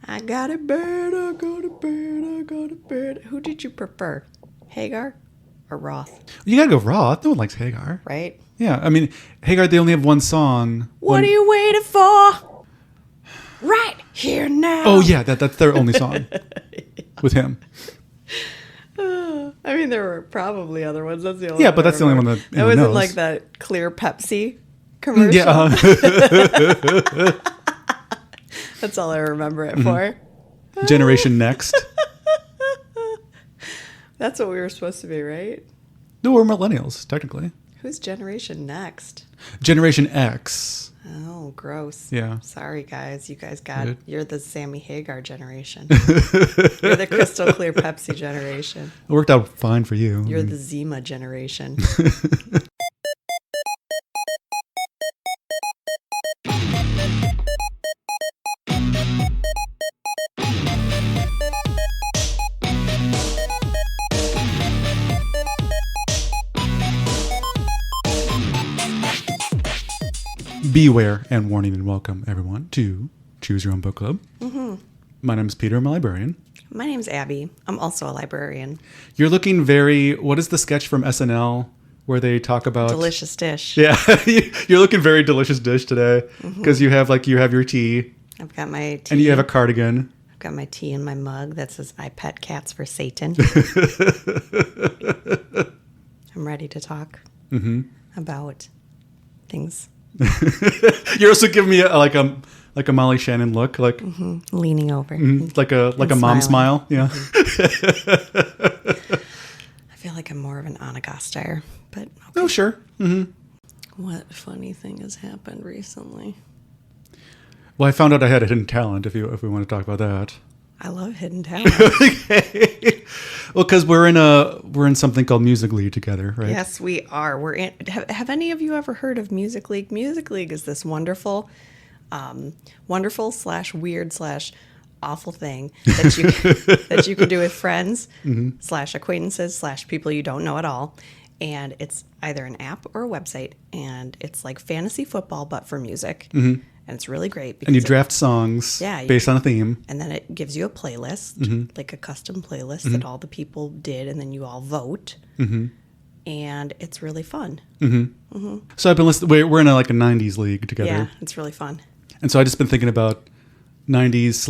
I got it bad, I got it bad, I got it bad. Who did you prefer, Hagar or Roth? You gotta go Roth. No one likes Hagar. Right? Yeah, I mean, Hagar, they only have one song. What are you waiting for? Right here now. Oh, yeah, that's their only song with him. I mean, there were probably other ones. That's the only Yeah, one but that's the only one that It wasn't knows. like that clear Pepsi commercial. Yeah. That's all I remember it for. Generation Next. That's what we were supposed to be, right? No, we're millennials, technically. Who's Generation Next? Generation X. Oh, gross. Yeah. Sorry, guys. You guys Good. you're the Sammy Hagar generation. You're the crystal clear Pepsi generation. It worked out fine for you. You're the Zima generation. Beware and warning and welcome, everyone, to Choose Your Own Book Club. Mm-hmm. My name is Peter. I'm a librarian. My name's Abby. I'm also a librarian. You're looking very... What is the sketch from SNL where they talk about... Delicious dish. Yeah. You're looking very delicious dish today because you have your tea. I've got my tea. And you have a cardigan. I've got my tea in my mug that says, I pet cats for Satan. I'm ready to talk about things. You're also giving me a Molly Shannon look, like Leaning over. like a mom smiling. smile. Yeah. I feel like I'm more of an Anna Gasteyer, but okay. Oh, sure. What funny thing has happened recently? Well, I found out I had a hidden talent. If we want to talk about that. I love hidden talent. Okay. Well, because we're in something called Music League together, right? Yes, we are. We're in. Have any of you ever heard of Music League? Music League is this wonderful / weird / awful thing that you can do with friends / acquaintances / people you don't know at all. And it's either an app or a website, and it's like fantasy football but for music. And it's really great. Because And you draft songs based on a theme. And then it gives you a playlist, like a custom playlist that all the people did, and then you all vote. And it's really fun. So I've been listening. We're in a 90s league together. Yeah, it's really fun. And so I just been thinking about 90s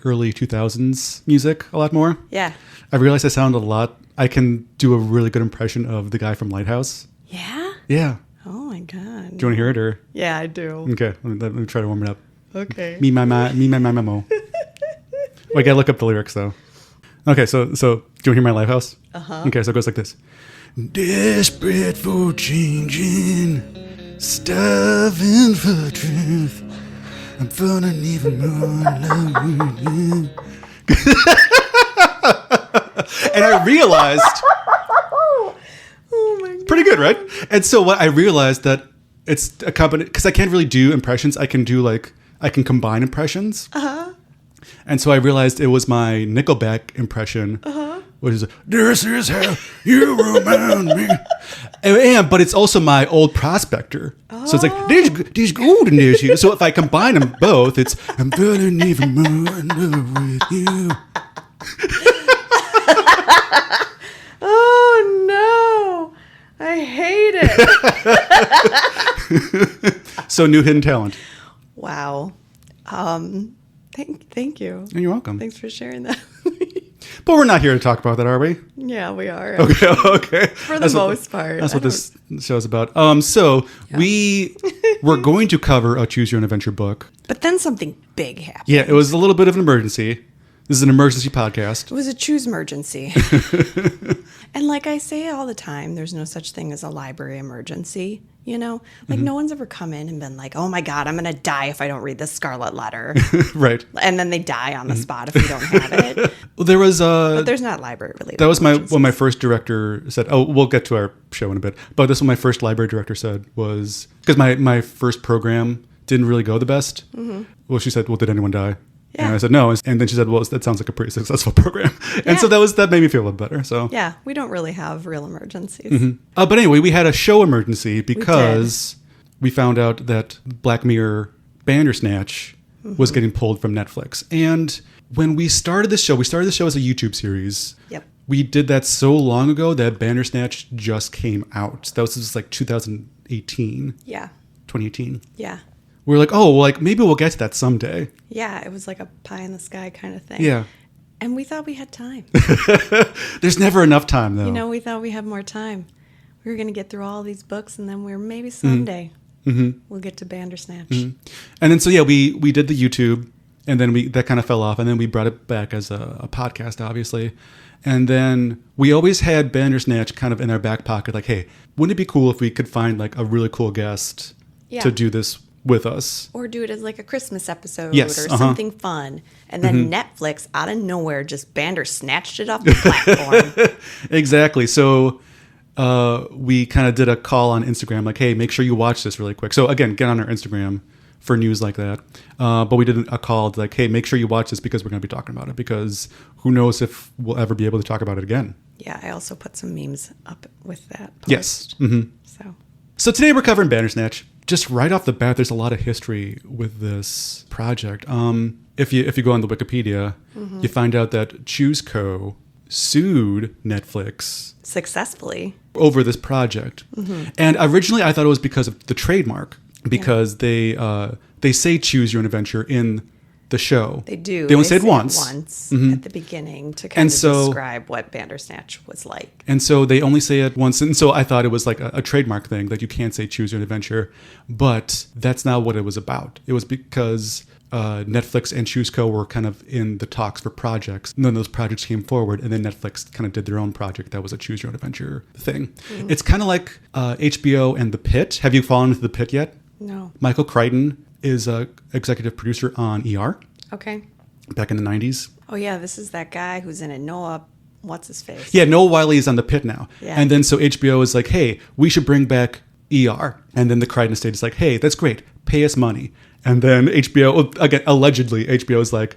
/ early 2000s music a lot more. Yeah. I realized I sound a lot. I can do a really good impression of the guy from Lighthouse. Yeah? Yeah. Oh, my God. Do you want to hear it or? Yeah, I do. Okay, let me try to warm it up. Okay. Me, my, memo. Well, I gotta look up the lyrics though. Okay, so do you want to hear my Lighthouse? Okay, so it goes like this. Desperate for changing, starving for truth. I'm falling even more in love with you. And I realized... Oh, my God. Pretty good, right? And so what I realized that it's a company... Because I can't really do impressions. I can combine impressions. And so I realized it was my Nickelback impression. Which is, this is how you remind me. But it's also my old Prospector. So it's like, these golden days. So if I combine them both, it's, I'm falling even more in love with you. Oh, no. I hate it. So new hidden talent. Wow. Thank you. And you're welcome. Thanks for sharing that. But we're not here to talk about that, are we? Yeah, we are. Okay. For the most part. That's what this show's about. We were going to cover a Choose Your Own Adventure book. But then something big happened. Yeah, it was a little bit of an emergency. This is an emergency podcast. It was a choose emergency. And like I say all the time, there's no such thing as a library emergency. You know, like no one's ever come in and been like, oh my God, I'm going to die if I don't read this Scarlet Letter. Right. And then they die on the spot if you don't have it. Well, there was But there's not library related. That was what my first director said. Oh, we'll get to our show in a bit. But this is what my first library director said was, because my first program didn't really go the best. Well, she said, well, did anyone die? Yeah. And I said, no. And then she said, well, that sounds like a pretty successful program. And so that made me feel a little better. So yeah, we don't really have real emergencies. But anyway, we had a show emergency because we found out that Black Mirror Bandersnatch was getting pulled from Netflix. And when we started the show as a YouTube series. Yep. We did that so long ago that Bandersnatch just came out. That was just like 2018. Yeah. 2018. Yeah. We were like, oh, well, like maybe we'll get to that someday. Yeah, it was like a pie in the sky kind of thing. Yeah. And we thought we had time. There's never enough time, though. You know, we thought we had more time. We were going to get through all these books, and then maybe someday we'll get to Bandersnatch. And then, so yeah, we did the YouTube, and then that kind of fell off, and then we brought it back as a podcast, obviously. And then we always had Bandersnatch kind of in our back pocket, like, hey, wouldn't it be cool if we could find like a really cool guest to do this with us? Or do it as like a Christmas episode yes, or something fun. And then Netflix, out of nowhere, just Bandersnatched it off the platform. Exactly. So we kind of did a call on Instagram, like, hey, make sure you watch this really quick. So again, get on our Instagram for news like that. But we did a call like, hey, make sure you watch this because we're going to be talking about it, because who knows if we'll ever be able to talk about it again. Yeah, I also put some memes up with that post. Yes. So today we're covering Bandersnatch. Just right off the bat, there's a lot of history with this project. If you go on the Wikipedia, you find out that Choose Co. sued Netflix successfully over this project. And originally I thought it was because of the trademark, because they say choose your own adventure in the show. They do. They only say it once. At the beginning to kind of describe what Bandersnatch was like. And so they only say it once. And so I thought it was like a trademark thing, that you can't say choose your own adventure. But that's not what it was about. It was because Netflix and Choose Co. were kind of in the talks for projects. And then those projects came forward, and then Netflix kind of did their own project that was a choose your own adventure thing. It's kind of like HBO and The Pitt. Have you fallen into The Pitt yet? No. Michael Crichton is a executive producer on ER. Okay. Back in the 90s. Oh, yeah, this is that guy who's in it. Noah, what's his face? Yeah, Noah Wiley is on The Pitt now. Yeah. And then so HBO is like, hey, we should bring back ER. And then the Crichton estate is like, hey, that's great. Pay us money. And then HBO, again, allegedly, HBO is like,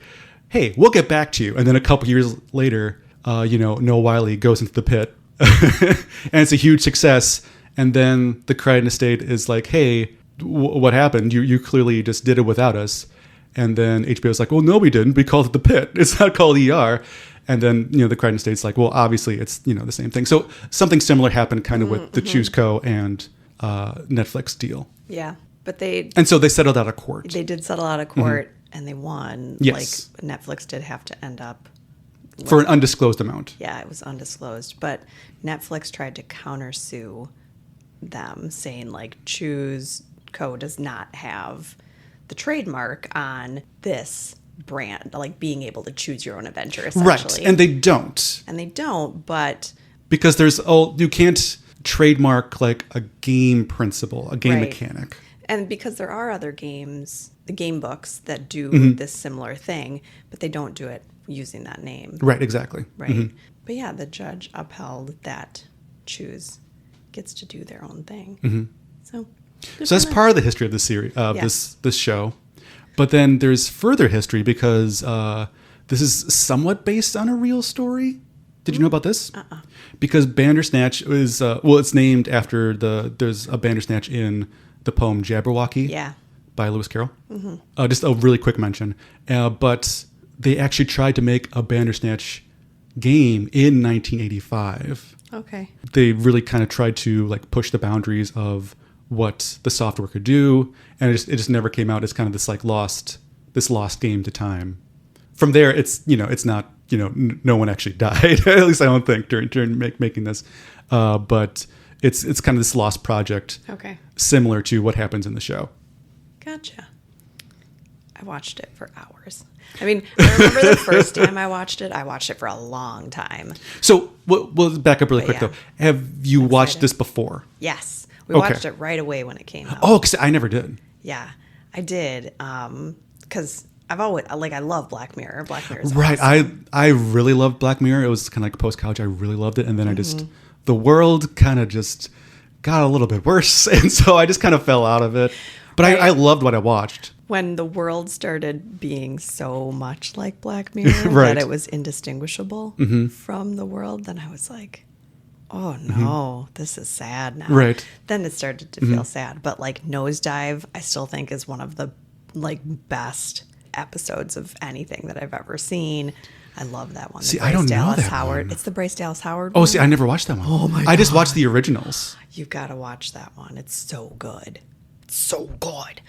hey, we'll get back to you. And then a couple years later, Noah Wiley goes into The Pitt. And it's a huge success. And then the Crichton estate is like, hey, what happened? You clearly just did it without us. And then HBO's like, well, no, we didn't. We called it The Pitt. It's not called ER. And then, the Crichton estate's like, well, obviously it's, the same thing. So something similar happened kind of with the Choose Co. and Netflix deal. Yeah. But and so they settled out of court. They did settle out of court and they won. Yes. Like Netflix did have to end up for an undisclosed amount. Yeah, it was undisclosed. But Netflix tried to countersue them, saying like Choose Co. does not have the trademark on this brand, like being able to choose your own adventure, essentially. Right, and they don't. But because you can't trademark like a game principle, a game mechanic. And because there are other games, the game books that do this similar thing, but they don't do it using that name. Right, exactly. Right. But yeah, the judge upheld that Choose gets to do their own thing. So that's part of the history of the series, this show. But then there's further history because this is somewhat based on a real story. Did you know about this? Because Bandersnatch is it's named after there's a Bandersnatch in the poem Jabberwocky by Lewis Carroll. Just a really quick mention. But they actually tried to make a Bandersnatch game in 1985. Okay. They really kind of tried to like push the boundaries of what the software could do, and it just never came out. It's kind of this like lost game to time. From there, it's it's not no one actually died. At least I don't think during making this, but it's kind of this lost project. Okay. Similar to what happens in the show. Gotcha. I watched it for hours. I mean, I remember the first time I watched it for a long time. So we'll back up really quick though. Have you watched this before? Yes. We watched it right away when it came out. Oh, because I never did. Yeah, I did. Because I've always, I love Black Mirror. Black Mirror is right. awesome. I really loved Black Mirror. It was kind of like post-college. I really loved it. And then the world kind of just got a little bit worse. And so I just kind of fell out of it. But I loved what I watched. When the world started being so much like Black Mirror that it was indistinguishable from the world, then I was like, oh no, this is sad now. Right. Then it started to feel sad. But like Nosedive, I still think is one of the like best episodes of anything that I've ever seen. I love that one. See, I don't know that Howard. one. It's the Bryce Dallas Howard Oh, one. see, I never watched that one. Oh, my I just God. watched the originals. You've got to watch that one. It's so good. It's so good.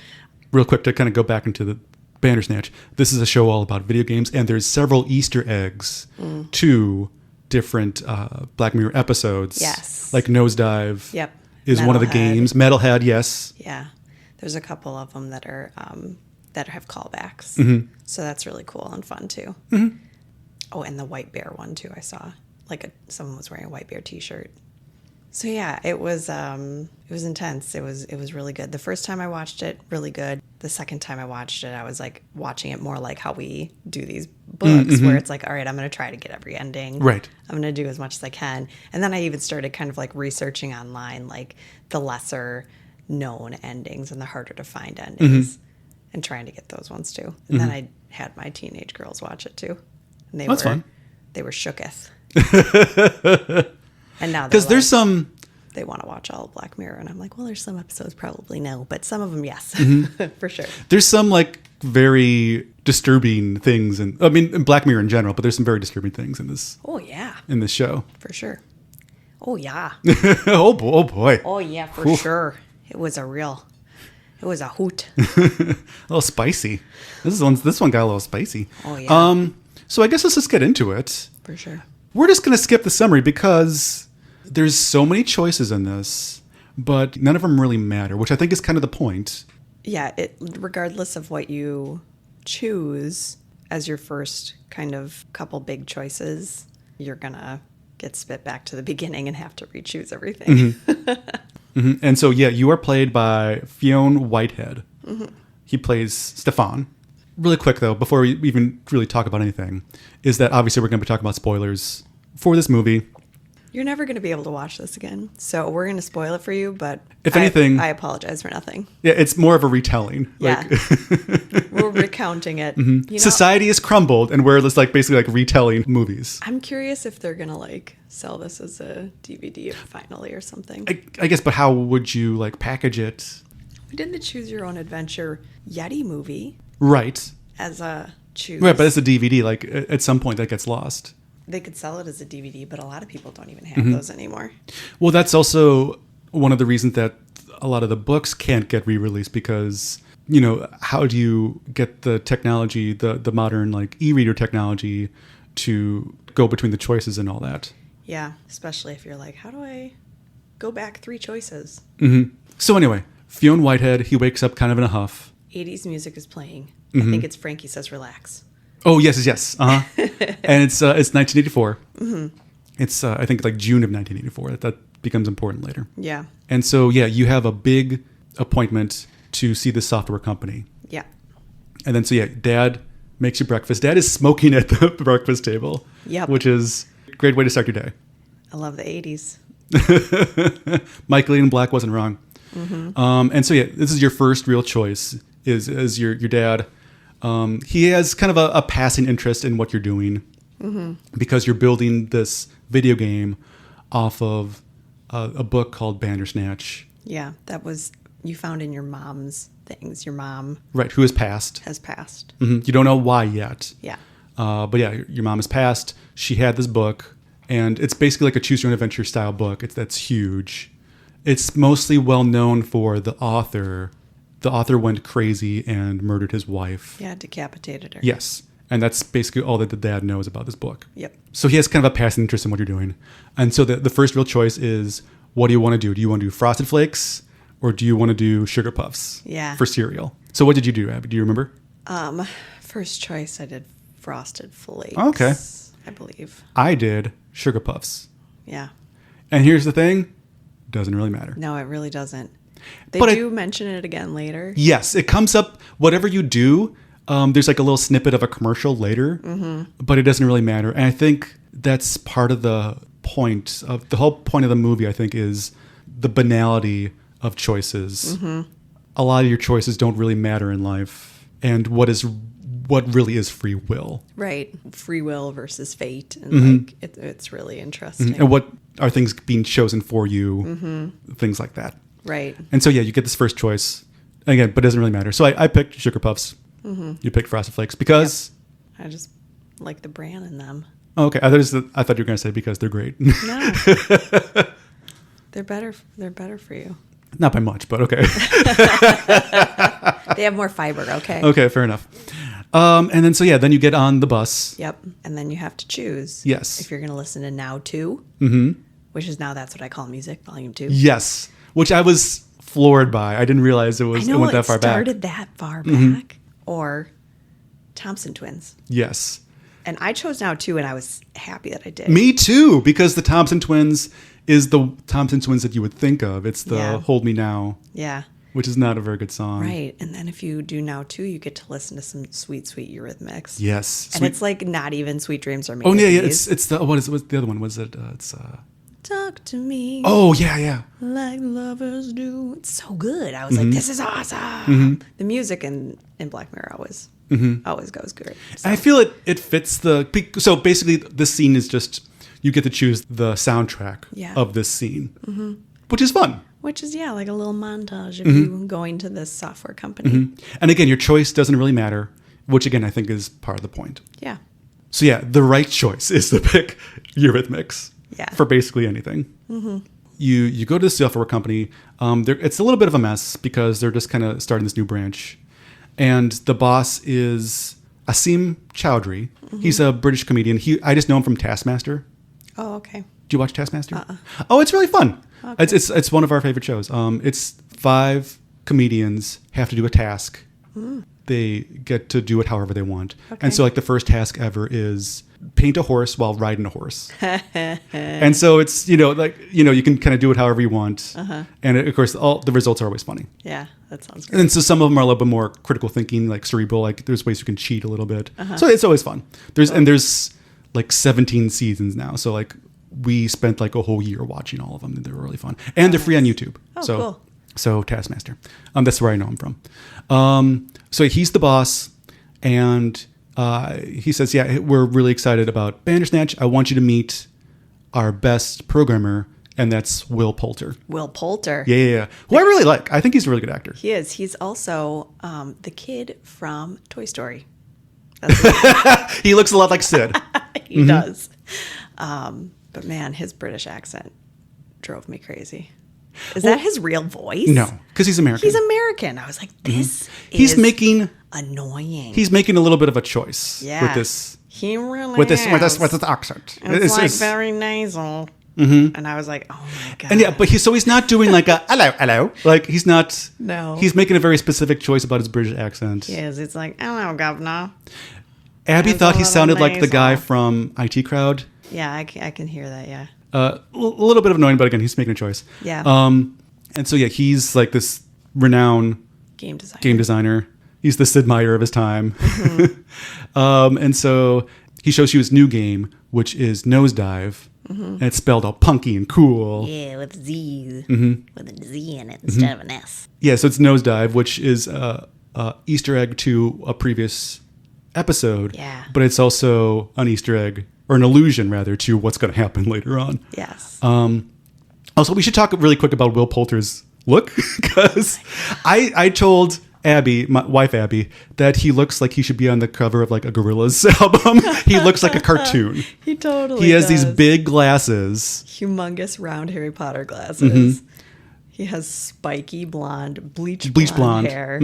Real quick to kind of go back into the Bandersnatch. This is a show all about video games, and there's several Easter eggs to different Black Mirror episodes. Yes. Like Nosedive. Yep. Is one of the Metalhead. games. Metalhead, yes. Yeah. There's a couple of them that are that have callbacks. Mm-hmm. So that's really cool and fun too. Oh, and the White Bear one too. I saw someone was wearing a White Bear T-shirt. So yeah, it was intense. It was really good. The first time I watched it, really good. The second time I watched it, I was like watching it more like how we do these books, where it's like, all right, I'm going to try to get every ending. Right. I'm going to do as much as I can. And then I even started kind of like researching online, like the lesser known endings and the harder to find endings, and trying to get those ones too. And then I had my teenage girls watch it too, and That's fun. They were shooketh. And now Because there's some... they want to watch all of Black Mirror, and I'm like, well, there's some episodes probably no, but some of them yes, for sure. There's some like very disturbing things, and I mean in Black Mirror in general, but there's some very disturbing things in this Oh yeah, show. for sure. Oh yeah, Oh boy. oh yeah, for sure. It was a hoot. A little spicy. This one got a little spicy. Oh yeah, So I guess let's just get into it. for sure. We're just going to skip the summary because there's so many choices in this, but none of them really matter, which I think is kind of the point. Yeah, regardless of what you choose as your first kind of couple big choices, you're gonna get spit back to the beginning and have to re-choose everything. And so, yeah, you are played by Fionn Whitehead. He plays Stefan. Really quick, though, before we even really talk about anything, is that obviously we're going to be talking about spoilers for this movie. You're never going to be able to watch this again, so we're going to spoil it for you, but If anything... I apologize for nothing. Yeah, it's more of a retelling. Yeah. We're recounting it. You know, Society has crumbled, and we're just basically retelling movies. I'm curious if they're going to sell this as a DVD finally or something. I guess, but how would you package it? We did the Choose Your Own Adventure Yeti movie Right. as a choose. Right, but it's a DVD. At some point, that gets lost. They could sell it as a DVD, but a lot of people don't even have those anymore. Well, that's also one of the reasons that a lot of the books can't get re-released because, how do you get the technology, the modern e-reader technology to go between the choices and all that? Yeah, especially if you're like, how do I go back 3 choices? So anyway, Fionn Whitehead, he wakes up kind of in a huff. 80s music is playing. I think it's Frankie Says Relax. Oh, yes. Uh-huh. And it's 1984. It's, I think, June of 1984. That becomes important later. Yeah. And so, yeah, you have a big appointment to see the software company. Yeah. And then, so, yeah, Dad makes you breakfast. Dad is smoking at the breakfast table. Yep. Which is a great way to start your day. I love the 80s. Michael Ian Black wasn't wrong. And so, yeah, this is your first real choice is your dad. He has kind of a passing interest in what you're doing because you're building this video game off of a book called Bandersnatch. Yeah, that was you found in your mom's things. Your mom Right, who has passed. has passed. You don't know why yet. Yeah. But yeah, your mom has passed. She had this book, and it's basically like a choose your own adventure style book. That's huge. It's mostly well known for the author. The author went crazy and murdered his wife. Yeah, decapitated her. Yes. And that's basically all that the dad knows about this book. Yep. So he has kind of a passing interest in what you're doing. And so the first real choice is, what do you want to do? Do you want to do Frosted Flakes or do you want to do Sugar Puffs Yeah. for cereal? So what did you do, Abby? Do you remember? First choice, I did Frosted Flakes. Okay. I believe. I did Sugar Puffs. Yeah. And here's the thing. Doesn't really matter. No, it really doesn't. They But do mention it again later. Yes, it comes up, whatever you do, there's a little snippet of a commercial later, but it doesn't really matter. And I think that's part of the point of the whole point of the movie, I think, is the banality of choices. A lot of your choices don't really matter in life. And what really is free will. Right. Free will versus fate. And it's really interesting. And what are things being chosen for you, things like that. Right. And so, yeah, you get this first choice, again, but it doesn't really matter. So I picked Sugar Puffs. You picked Frosted Flakes because... I just like the bran in them. Oh, okay. I thought you were going to say because they're great. No. They're better for you. Not by much, but okay. They have more fiber, okay? Okay, fair enough. And then, then you get on the bus. Yep. And then you have to choose. Yes. If you're going to listen to Now 2, which is now That's What I Call Music, Volume 2. Yes. Which I was floored by. I didn't realize it went that far back. Started that far back. Or Thompson Twins. Yes. And I chose Now 2, and I was happy that I did. Me too, because the Thompson Twins is the Thompson Twins that you would think of. It's the Hold Me Now. Yeah. Which is not a very good song. Right. And then if you do Now 2, you get to listen to some sweet, sweet Eurythmics. Yes. And it's like not even Sweet Dreams Are Made Oh, of yeah. These. It's the, what's the other one? Was it, Talk to me. Oh, yeah. Like lovers do. It's so good. I was like, this is awesome. The music in Black Mirror always goes good. So. I feel it fits so basically this scene is just, you get to choose the soundtrack of this scene, which is fun. Which is, like a little montage of you going to this software company. And again, your choice doesn't really matter, which again, I think is part of the point. Yeah. So the right choice is to pick Eurythmics for basically anything. You go to the software company. It's a little bit of a mess because they're just kind of starting this new branch. And the boss is Asim Chowdhury. He's a British comedian. I just know him from Taskmaster. Oh, okay. Do you watch Taskmaster? Oh, it's really fun. Okay. It's one of our favorite shows. It's 5 comedians have to do a task. They get to do it however they want. Okay. And so like the first task ever is paint a horse while riding a horse. And so it's, you can kind of do it however you want. And of course, all the results are always funny. Yeah, that sounds great. And so some of them are a little bit more critical thinking, like cerebral, like there's ways you can cheat a little bit. So it's always fun. There's like 17 seasons now. So like we spent like a whole year watching all of them. They're really fun. And they're free on YouTube. Oh, cool. So Taskmaster. That's where I know him from. So he's the boss, and he says, we're really excited about Bandersnatch. I want you to meet our best programmer, and that's Will Poulter. Will Poulter. Yeah. Who I really like. I think he's a really good actor. He is. He's also the kid from Toy Story. He looks a lot like Sid. He does. But man, his British accent drove me crazy. Is that his real voice? No, because he's American. He's American. I was like, this he's making annoying. He's making a little bit of a choice with this. He really with this accent. It's very nasal. And I was like, oh my god. And but he's not doing like a hello. Like he's not. No. He's making a very specific choice about his British accent. He is. It's like, hello, governor. Abby thought he sounded like the guy from IT Crowd. Yeah, I can hear that. Yeah. A little bit of annoying, but again, he's making a choice. Yeah. And so he's like this renowned game designer. He's the Sid Meier of his time. And so he shows you his new game, which is Nosedive. And it's spelled all punky and cool. Yeah, with Z's. With a Z in it instead of an S. Yeah, so it's Nosedive, which is a Easter egg to a previous episode. Yeah. But it's also an Easter egg, or an allusion rather, to what's going to happen later on. Yes. Also, we should talk really quick about Will Poulter's look, because I told Abby, my wife Abby, that he looks like he should be on the cover of like a Gorillaz album. He looks like a cartoon. He totally He has does. these big glasses. Humongous round Harry Potter glasses. He has spiky blonde, bleach blonde hair.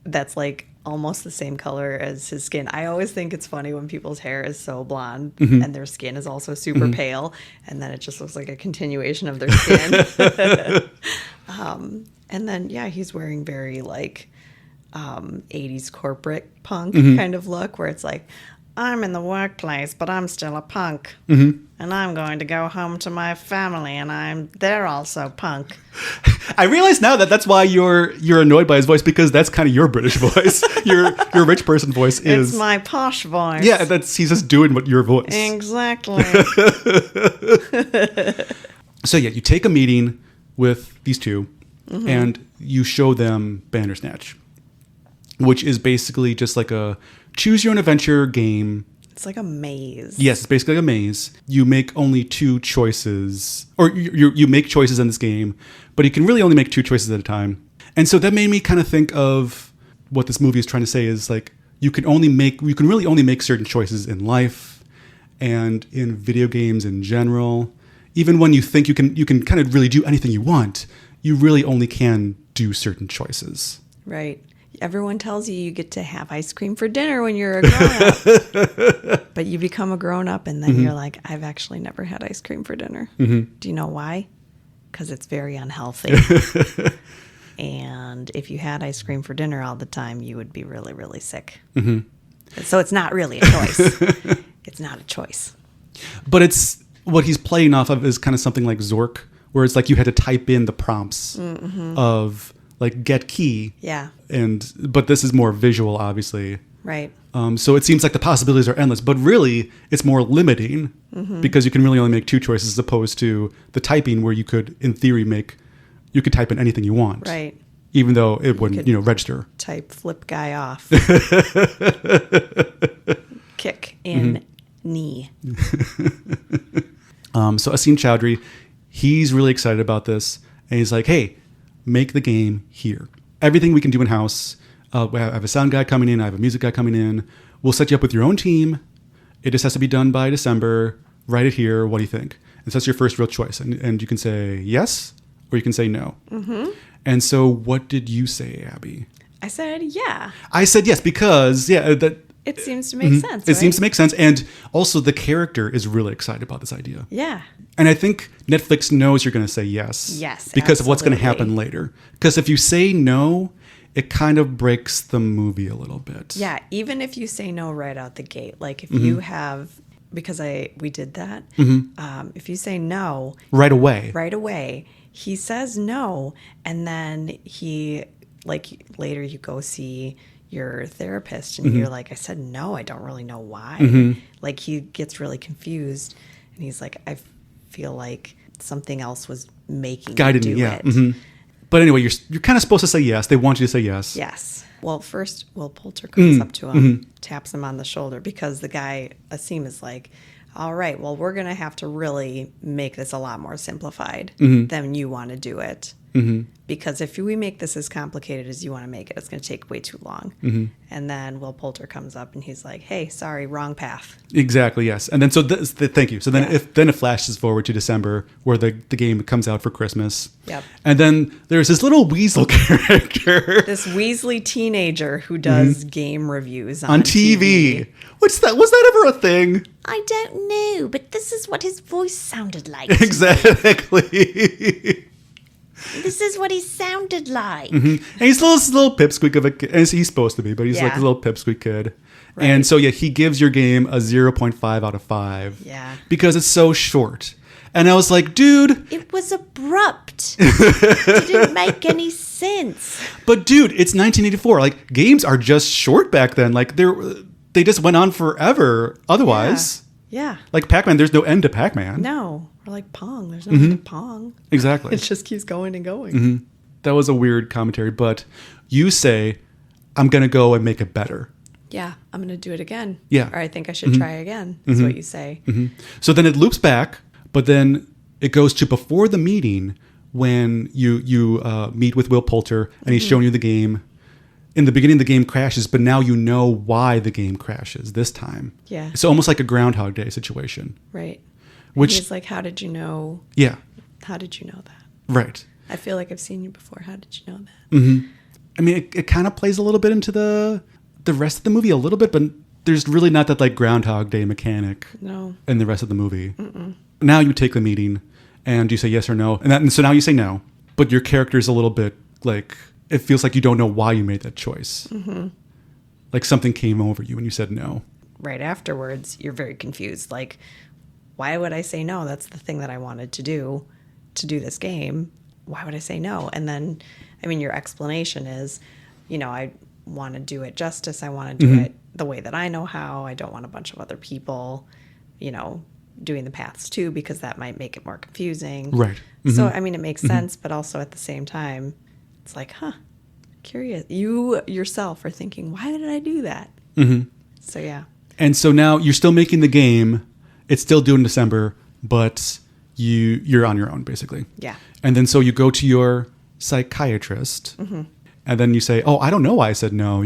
That's like almost the same color as his skin. I always think it's funny when people's hair is so blonde and their skin is also super pale, and then it just looks like a continuation of their skin. And then, he's wearing very like 80s corporate punk kind of look, where it's like, I'm in the workplace, but I'm still a punk. And I'm going to go home to my family, and they're also punk. I realize now that that's why you're annoyed by his voice, because that's kind of your British voice. your rich person voice is. It's my posh voice. Yeah, he's just doing what your voice. Exactly. So you take a meeting with these two, and you show them Bandersnatch, which is basically just like a choose your own adventure game. It's like a maze. Yes, it's basically like a maze. You make only 2 choices, or you make choices in this game, but you can really only make 2 choices at a time. And so that made me kind of think of what this movie is trying to say is like, you can really only make certain choices in life and in video games in general. Even when you think you can kind of really do anything you want, you really only can do certain choices. Right. Everyone tells you get to have ice cream for dinner when you're a grown-up. But you become a grown-up and then you're like, I've actually never had ice cream for dinner. Do you know why? Because it's very unhealthy. And if you had ice cream for dinner all the time, you would be really, really sick. So it's not really a choice. It's not a choice. But it's what he's playing off of is kind of something like Zork, where it's like you had to type in the prompts of like get key. Yeah. But this is more visual, obviously. Right. So it seems like the possibilities are endless, but really it's more limiting because you can really only make two choices as opposed to the typing where you could, in theory, you could type in anything you want. Right. Even though it wouldn't, register. Type flip guy off. Kick in knee. So Asim Chowdhury, he's really excited about this. And he's like, hey, make the game here. Everything we can do in-house. I have a sound guy coming in. I have a music guy coming in. We'll set you up with your own team. It just has to be done by December. Write it here. What do you think? And so that's your first real choice. And you can say yes or you can say no. And so what did you say, Abby? I said yeah. I said yes because, it seems to make sense, It seems to make sense. And also the character is really excited about this idea. Yeah. And I think Netflix knows you're going to say yes. Yes, because of what's going to happen later. Because if you say no, it kind of breaks the movie a little bit. Yeah, even if you say no right out the gate. Like if you have, because we did that, if you say no. Right away. He says no, and then later you go see your therapist and you're like, I said no, I don't really know why. Like he gets really confused and he's like, I feel like something else was making Guided me do me, it. But anyway, you're kind of supposed to say yes. They want you to say yes. Yes. Well, first, Will Poulter comes up to him, taps him on the shoulder because the guy, Asim, is like, all right, well, we're going to have to really make this a lot more simplified than you want to do it. Because if we make this as complicated as you want to make it, it's going to take way too long. And then Will Poulter comes up and he's like, hey, sorry, wrong path. Exactly, yes. And then thank you. So then it flashes forward to December where the game comes out for Christmas. Yep. And then there's this little weasel character. This Weasley teenager who does game reviews on TV. Was that ever a thing? I don't know, but this is what his voice sounded like. Exactly. This is what he sounded like. And he's a little pipsqueak of a kid. He's supposed to be, but he's like a little pipsqueak kid. Right. And so, he gives your game a 0.5 out of 5. Yeah. Because it's so short. And I was like, dude. It was abrupt. It didn't make any sense. But, dude, it's 1984. Like, games are just short back then. Like, they just went on forever otherwise. Yeah. Like Pac-Man, there's no end to Pac-Man. No. Or like Pong. There's no end to Pong. Exactly. It just keeps going and going. That was a weird commentary. But you say, I'm going to go and make it better. Yeah. I'm going to do it again. Yeah. Or I think I should try again, is what you say. So then it loops back, but then it goes to before the meeting when you meet with Will Poulter and he's showing you the game. In the beginning, the game crashes, but now you know why the game crashes this time. Yeah. It's almost like a Groundhog Day situation. Right. Which he's like, how did you know? Yeah. How did you know that? Right. I feel like I've seen you before. How did you know that? I mean, it kind of plays a little bit into the rest of the movie a little bit, but there's really not that like Groundhog Day mechanic in the rest of the movie. Now you take the meeting and you say yes or no. And so now you say no, but your character is a little bit like... It feels like you don't know why you made that choice. Like something came over you and you said no. Right afterwards, you're very confused. Like, why would I say no? That's the thing that I wanted to do this game. Why would I say no? And then, I mean, your explanation is, I want to do it justice. I want to do it the way that I know how. I don't want a bunch of other people, doing the paths too, because that might make it more confusing. Right. So, I mean, it makes sense, but also at the same time, it's like, curious. You yourself are thinking, why did I do that? So, yeah. And so now you're still making the game. It's still due in December, but you're on your own, basically. Yeah. And then so you go to your psychiatrist, And then you say, oh, I don't know why I said no.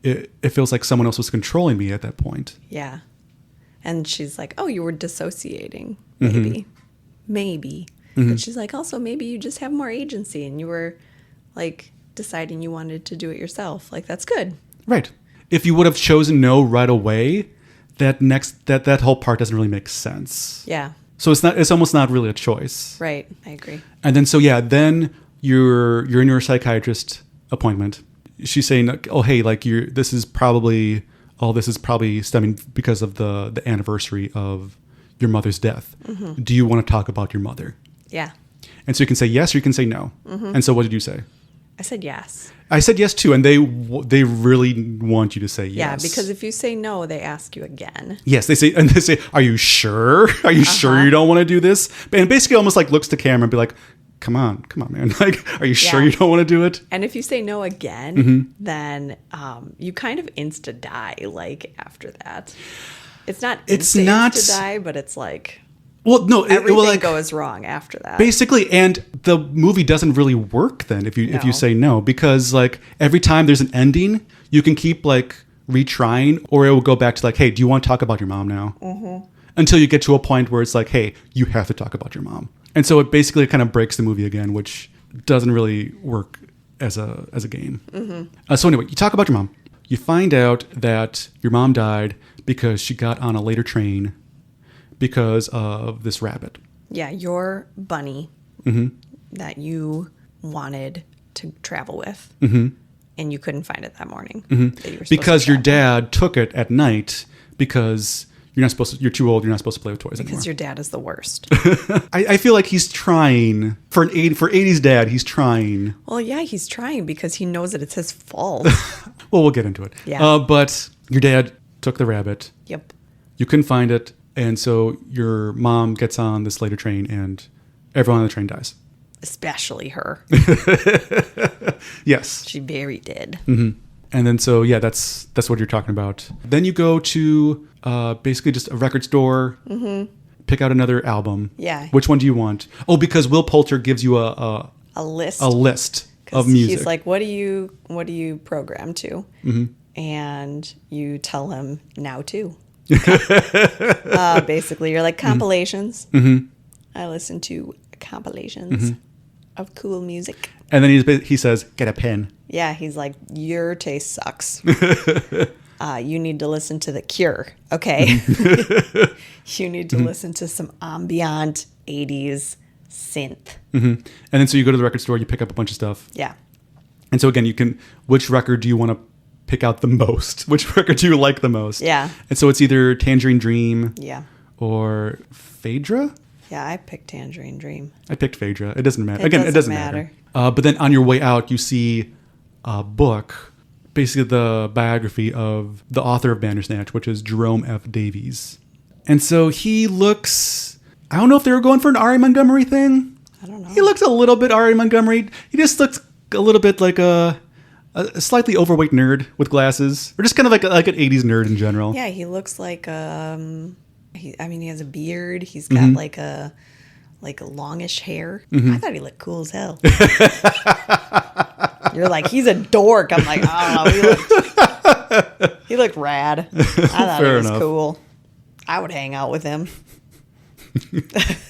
It feels like someone else was controlling me at that point. Yeah. And she's like, oh, you were dissociating, maybe. Mm-hmm. Maybe. Mm-hmm. But she's like, also, maybe you just have more agency and you were, like, deciding you wanted to do it yourself. Like, that's good. Right. If you would have chosen no right away, that whole part doesn't really make sense. Yeah. So it's almost not really a choice. Right. I agree. And then, then you're in your psychiatrist appointment. She's saying, oh, hey, like this is probably stemming because of the anniversary of your mother's death. Mm-hmm. Do you want to talk about your mother? Yeah. And so you can say yes or you can say no. Mm-hmm. And so what did you say? I said yes. I said yes too, and they really want you to say yes. Yeah, because if you say no, they ask you again. Yes, they say, "Are you sure? Are you sure you don't want to do this?" And basically, almost like looks to camera and be like, "Come on, man! Like, are you sure you don't want to do it?" And if you say no again, mm-hmm. then you kind of insta die. Like after that, it's not insta die, but it's like. Well, no, everything goes wrong after that. Basically, and the movie doesn't really work then if you say no, because like every time there's an ending, you can keep like retrying, or it will go back to like, hey, do you want to talk about your mom now? Mm-hmm. Until you get to a point where it's like, hey, you have to talk about your mom, and so it basically kind of breaks the movie again, which doesn't really work as a game. Mm-hmm. So anyway, you talk about your mom. You find out that your mom died because she got on a later train. Because of this rabbit. Yeah, your bunny mm-hmm. that you wanted to travel with. Mm-hmm. And you couldn't find it that morning. Mm-hmm. Because your dad took it at night because you're too old, you're not supposed to play with toys anymore. Because your dad is the worst. I feel like he's trying. For 80s dad, he's trying. Well, yeah, he's trying because he knows that it's his fault. Well, we'll get into it. Yeah. But your dad took the rabbit. Yep. You couldn't find it. And so your mom gets on this later train and everyone on the train dies. Especially her. Yes. She very did. Mm-hmm. And then so, yeah, that's what you're talking about. Then you go to basically just a record store, mm-hmm. pick out another album. Yeah. Which one do you want? Oh, because Will Poulter gives you a list. A list of music. He's like, what do you program to? Mm-hmm. And you tell him now too. Basically, you're like compilations. Mm-hmm. I listen to compilations of cool music. And then he says, get a pen. Yeah, he's like, your taste sucks. You need to listen to The Cure, okay? You need to listen to some ambient 80s synth. Mm-hmm. And then so you go to the record store, you pick up a bunch of stuff. Yeah. And so again, which record do you want to pick out the most? Which record do you like the most? Yeah. And so it's either Tangerine Dream. Yeah. Or Phaedra? Yeah, I picked Tangerine Dream. I picked Phaedra. It doesn't matter. It doesn't matter. But then on your way out, you see a book, basically the biography of the author of Bandersnatch, which is Jerome F. Davies. And so he looks, I don't know if they were going for an R.A. Montgomery thing. I don't know. He looks a little bit R.A. Montgomery. He just looks a little bit like a slightly overweight nerd with glasses, or just kind of like an 80s nerd in general. Yeah, he looks like he has a beard. He's got like a longish hair. Mm-hmm. I thought he looked cool as hell. You're like, he's a dork. I'm like, I don't know. He looked rad. I thought he was cool. I would hang out with him.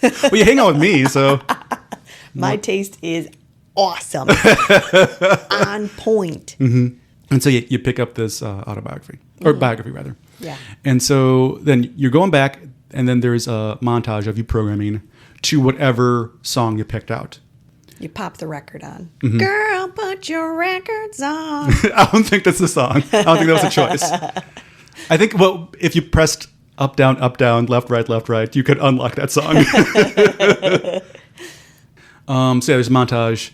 Well, you hang out with me, so. My taste is awesome. On point. Mm-hmm. And so you pick up this autobiography, or biography rather. Yeah. And so then you're going back, and then there's a montage of you programming to whatever song you picked out. You pop the record on. Mm-hmm. Girl, put your records on. I don't think that's the song. I don't think that was a choice. I think, well, if you pressed up, down, left, right, you could unlock that song. So yeah, there's a montage.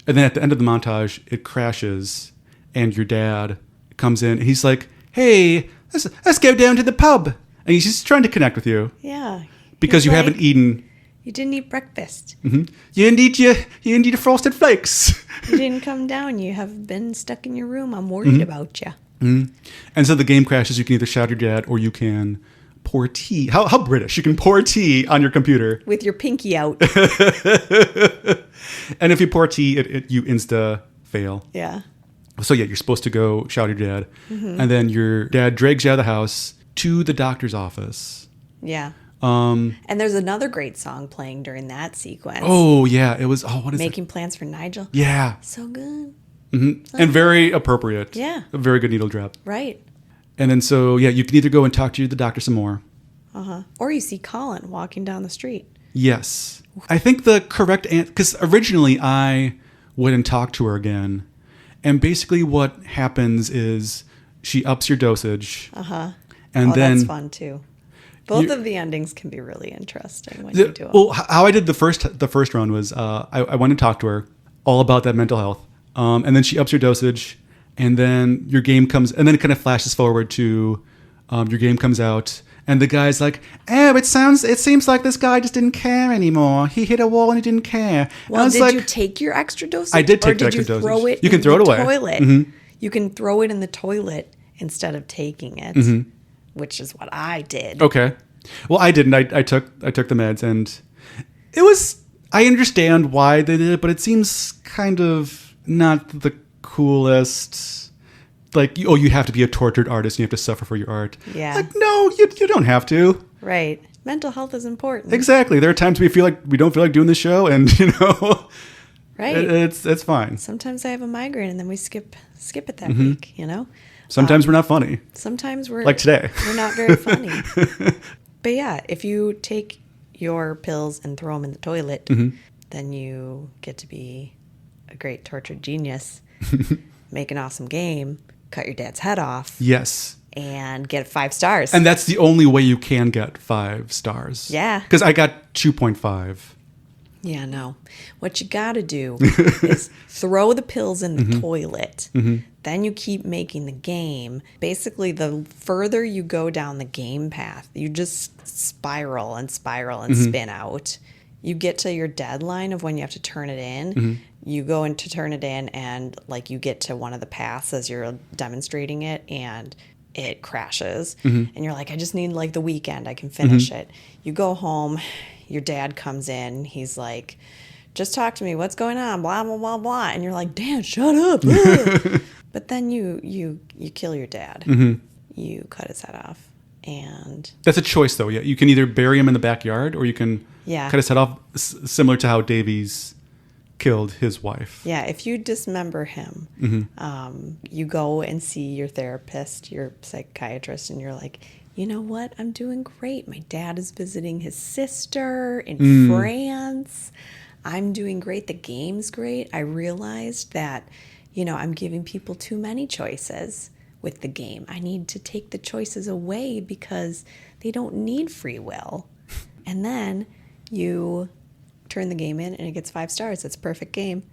And then at the end of the montage, it crashes, and your dad comes in, and he's like, hey, let's go down to the pub. And he's just trying to connect with you. Yeah. Because you haven't eaten. You didn't eat breakfast. Mm-hmm. You didn't eat your Frosted Flakes. You didn't come down. You have been stuck in your room. I'm worried about you. Mm-hmm. And so the game crashes. You can either shout at your dad, or you can pour tea. How British. You can pour tea on your computer. With your pinky out. And if you pour tea, you insta fail. Yeah. So yeah, you're supposed to go shout at your dad. And then your dad drags you out of the house to the doctor's office. Yeah. And there's another great song playing during that sequence. Oh, yeah. It was, what is it? Making Plans for Nigel. Yeah. So good. And very appropriate. Yeah. A very good needle drop. Right. And then so, yeah, you can either go and talk to the doctor some more. Or you see Colin walking down the street. Yes. I think the correct answer, because originally I wouldn't talk to her again. And basically what happens is she ups your dosage. And then that's fun too. Both of the endings can be really interesting when you do it. Well, how I did the first round was I went and talked to her all about that mental health. And then she ups your dosage. And then your game comes, and then it kind of flashes forward to your game comes out. And the guy's like, it seems like this guy just didn't care anymore. He hit a wall and he didn't care. Well, did you take your extra dosage? I did take the extra dosage. You can throw it away. Toilet? You can throw it in the toilet instead of taking it, which is what I did. Okay. Well, I didn't. I took the meds, and it was. I understand why they did it, but it seems kind of not the coolest. Like, you have to be a tortured artist and you have to suffer for your art. Yeah. Like, no, you don't have to. Right. Mental health is important. Exactly. There are times we don't feel like doing this show, and right. It's fine. Sometimes I have a migraine and then we skip it that week, Sometimes we're not funny. Sometimes we're like today. We're not very funny. But yeah, if you take your pills and throw them in the toilet, then you get to be a great tortured genius, make an awesome game, cut your dad's head off. Yes. And get 5 stars. And that's the only way you can get 5 stars. Yeah. Because I got 2.5. Yeah, no. What you got to do is throw the pills in the toilet. Then you keep making the game. Basically, the further you go down the game path, you just spiral and spin out. You get to your deadline of when you have to turn it in. You go in to turn it in, and like you get to one of the paths as you're demonstrating it, and it crashes. And you're like, I just need like the weekend. I can finish it. You go home. Your dad comes in. He's like, just talk to me. What's going on? Blah, blah, blah, blah. And you're like, Dad, shut up. But then you kill your dad. You cut his head off. And that's a choice, though. Yeah, you can either bury him in the backyard, or you can cut his head off, similar to how Davies killed his wife. Yeah, if you dismember him, you go and see your therapist, your psychiatrist, and you're like, you know what? I'm doing great. My dad is visiting his sister in France. I'm doing great. The game's great. I realized that, I'm giving people too many choices with the game. I need to take the choices away because they don't need free will. And then you turn the game in and it gets 5 stars. It's a perfect game.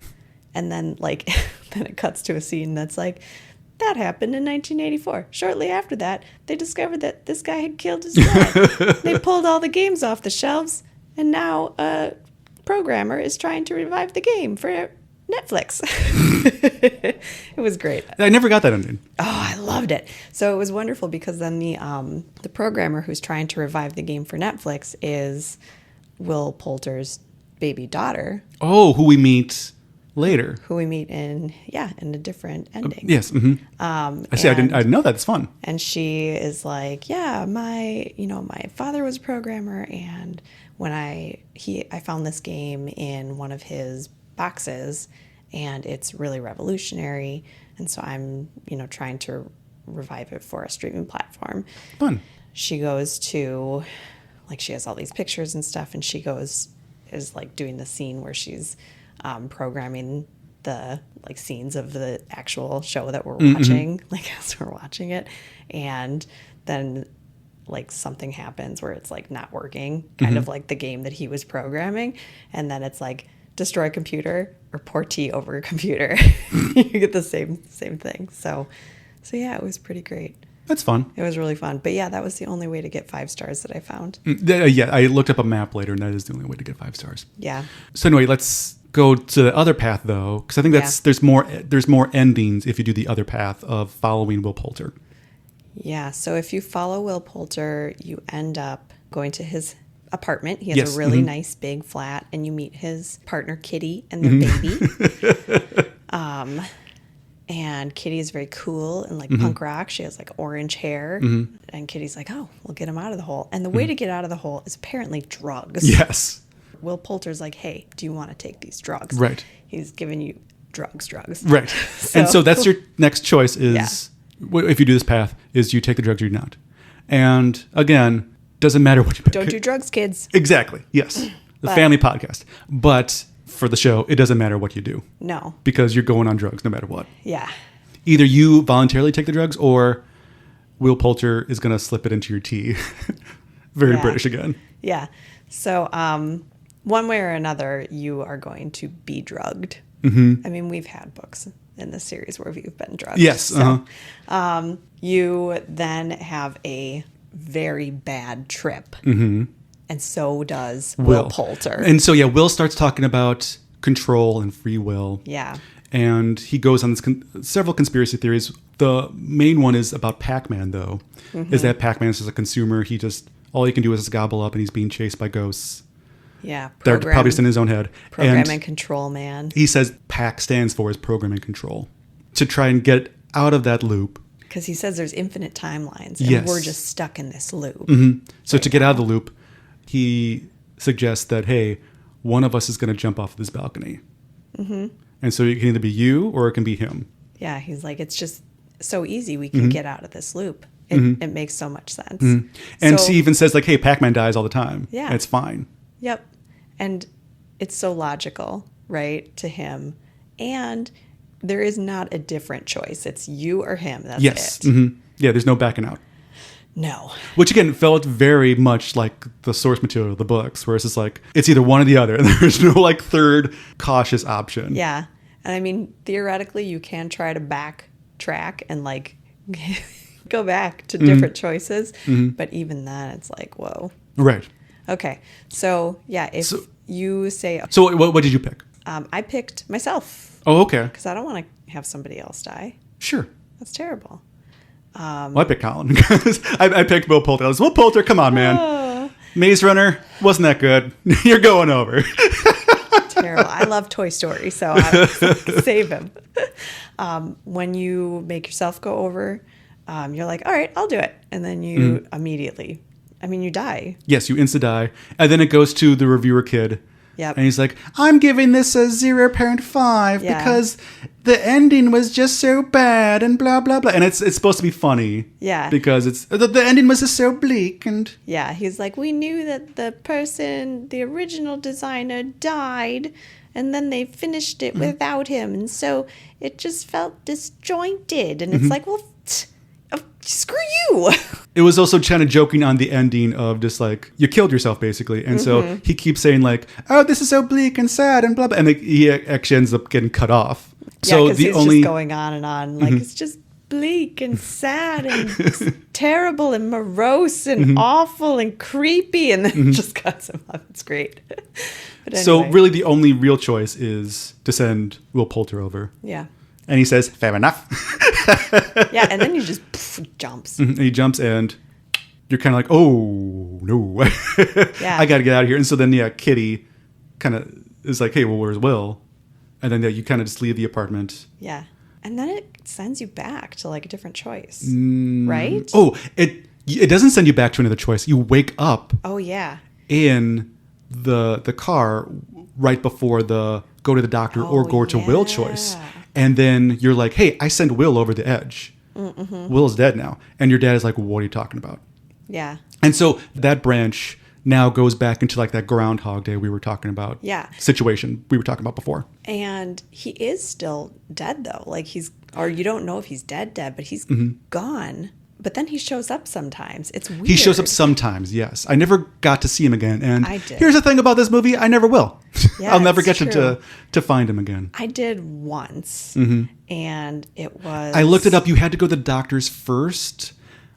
And then then it cuts to a scene that's like, that happened in 1984. Shortly after that, they discovered that this guy had killed his dad. They pulled all the games off the shelves, and now a programmer is trying to revive the game for Netflix. It was great. I never got that ending. Oh, I loved it. So it was wonderful because then the programmer who's trying to revive the game for Netflix is Will Poulter's baby daughter. Oh, who we meet later. Who we meet in a different ending. Yes. I see. I didn't know that. It's fun. And she is like, yeah, my father was a programmer, and when I found this game in one of his boxes, and it's really revolutionary, and so I'm trying to revive it for a streaming platform. Fun. She goes to, she has all these pictures and stuff, and she is doing the scene where she's programming the scenes of the actual show that we're watching, as we're watching it, and then something happens where it's not working, kind of like the game that he was programming, and then it's destroy computer or port T over computer. You get the same thing. So yeah, it was pretty great. That's fun. It was really fun. But yeah, that was the only way to get 5 stars that I found. Yeah, I looked up a map later, and that is the only way to get 5 stars. Yeah. So anyway, let's go to the other path, though, because I think there's more endings if you do the other path of following Will Poulter. Yeah, so if you follow Will Poulter, you end up going to his apartment. He has a really nice big flat, and you meet his partner, Kitty, and their baby. And Kitty is very cool and like punk rock. She has like orange hair. And Kitty's like, oh, we'll get him out of the hole. And the way to get out of the hole is apparently drugs. Yes. Will Poulter's like, hey, do you want to take these drugs? Right. He's giving you drugs. Right. And so that's your next choice is, if you do this path, is you take the drugs or you not. And again, doesn't matter what you pick. Don't do drugs, kids. Exactly. Yes. The family podcast. But for the show, it doesn't matter what you do. No. Because you're going on drugs no matter what. Yeah. Either you voluntarily take the drugs or Will Poulter is going to slip it into your tea. Very British again. Yeah. So one way or another, you are going to be drugged. I mean, we've had books in this series where you've been drugged. Yes. So, you then have a very bad trip. And so does Will Poulter. And so, Will starts talking about control and free will. Yeah. And he goes on this several conspiracy theories. The main one is about Pac-Man, though, is that Pac-Man is a consumer. All he can do is gobble up, and he's being chased by ghosts. Yeah. They're probably just in his own head. Program and control, man. He says PAC stands for his program and control. To try and get out of that loop. Because he says there's infinite timelines, and we're just stuck in this loop. So to get out of the loop, he suggests that, hey, one of us is going to jump off this balcony. And so it can either be you or it can be him. Yeah, he's like, it's just so easy. We can get out of this loop. It makes so much sense. And he even says, like, hey, Pac-Man dies all the time. Yeah. And it's fine. Yep. And it's so logical, right, to him. And there is not a different choice. It's you or him. That's it. Yeah, there's no backing out. No. Which, again, felt very much like the source material of the books, where it's just like, it's either one or the other. And there's no, like, third cautious option. Yeah. And, I mean, theoretically, you can try to backtrack and, like, go back to different choices. But even then, it's like, whoa. Right. Okay. So, if you say... So, what did you pick? I picked myself. Oh, okay. Because I don't want to have somebody else die. Sure. That's terrible. I picked Colin. I picked Will Poulter. I was, Will Poulter, come on, man. Maze Runner, wasn't that good. You're going over. Terrible. I love Toy Story, so I save him. When you make yourself go over, you're like, all right, I'll do it. And then you immediately, you die. Yes, you insta-die. And then it goes to the reviewer kid. Yep. And he's like, I'm giving this a 0.5 because the ending was just so bad and blah, blah, blah. And it's supposed to be funny. Yeah. Because the ending was just so bleak. And yeah, he's like, we knew that the original designer died and then they finished it without him. And so it just felt disjointed. And it's like, well, screw you. It was also kind of joking on the ending of just like, you killed yourself basically. And so he keeps saying like, oh, this is so bleak and sad and blah, blah. And he actually ends up getting cut off. Yeah, so he's just going on and on. Like, it's just bleak and sad and terrible and morose and awful and creepy. And then just cuts him off. It's great. But anyway. So really the only real choice is to send Will Poulter over. Yeah. And he says, fair enough. Yeah, and then he just jumps. And he jumps and you're kind of like, oh, no. I got to get out of here. And so then, Kitty kind of is like, hey, well, where's Will? And then you kind of just leave the apartment. Yeah. And then it sends you back to like a different choice, right? Oh, it doesn't send you back to another choice. You wake up. Oh, yeah. In the car right before the go to the doctor or go to Will choice. And then you're like, hey, I sent Will over the edge. Will's dead now. And your dad is like, well, what are you talking about? Yeah. And so that branch now goes back into like that Groundhog Day we were talking about. Yeah. Situation we were talking about before. And he is still dead though. Like you don't know if he's dead, but he's gone. But then he shows up sometimes. It's weird. He shows up sometimes, yes. I never got to see him again. And I did. Here's the thing about this movie. I never will. Yeah, I'll never get to find him again. I did once. And it was... I looked it up. You had to go to the doctor's first,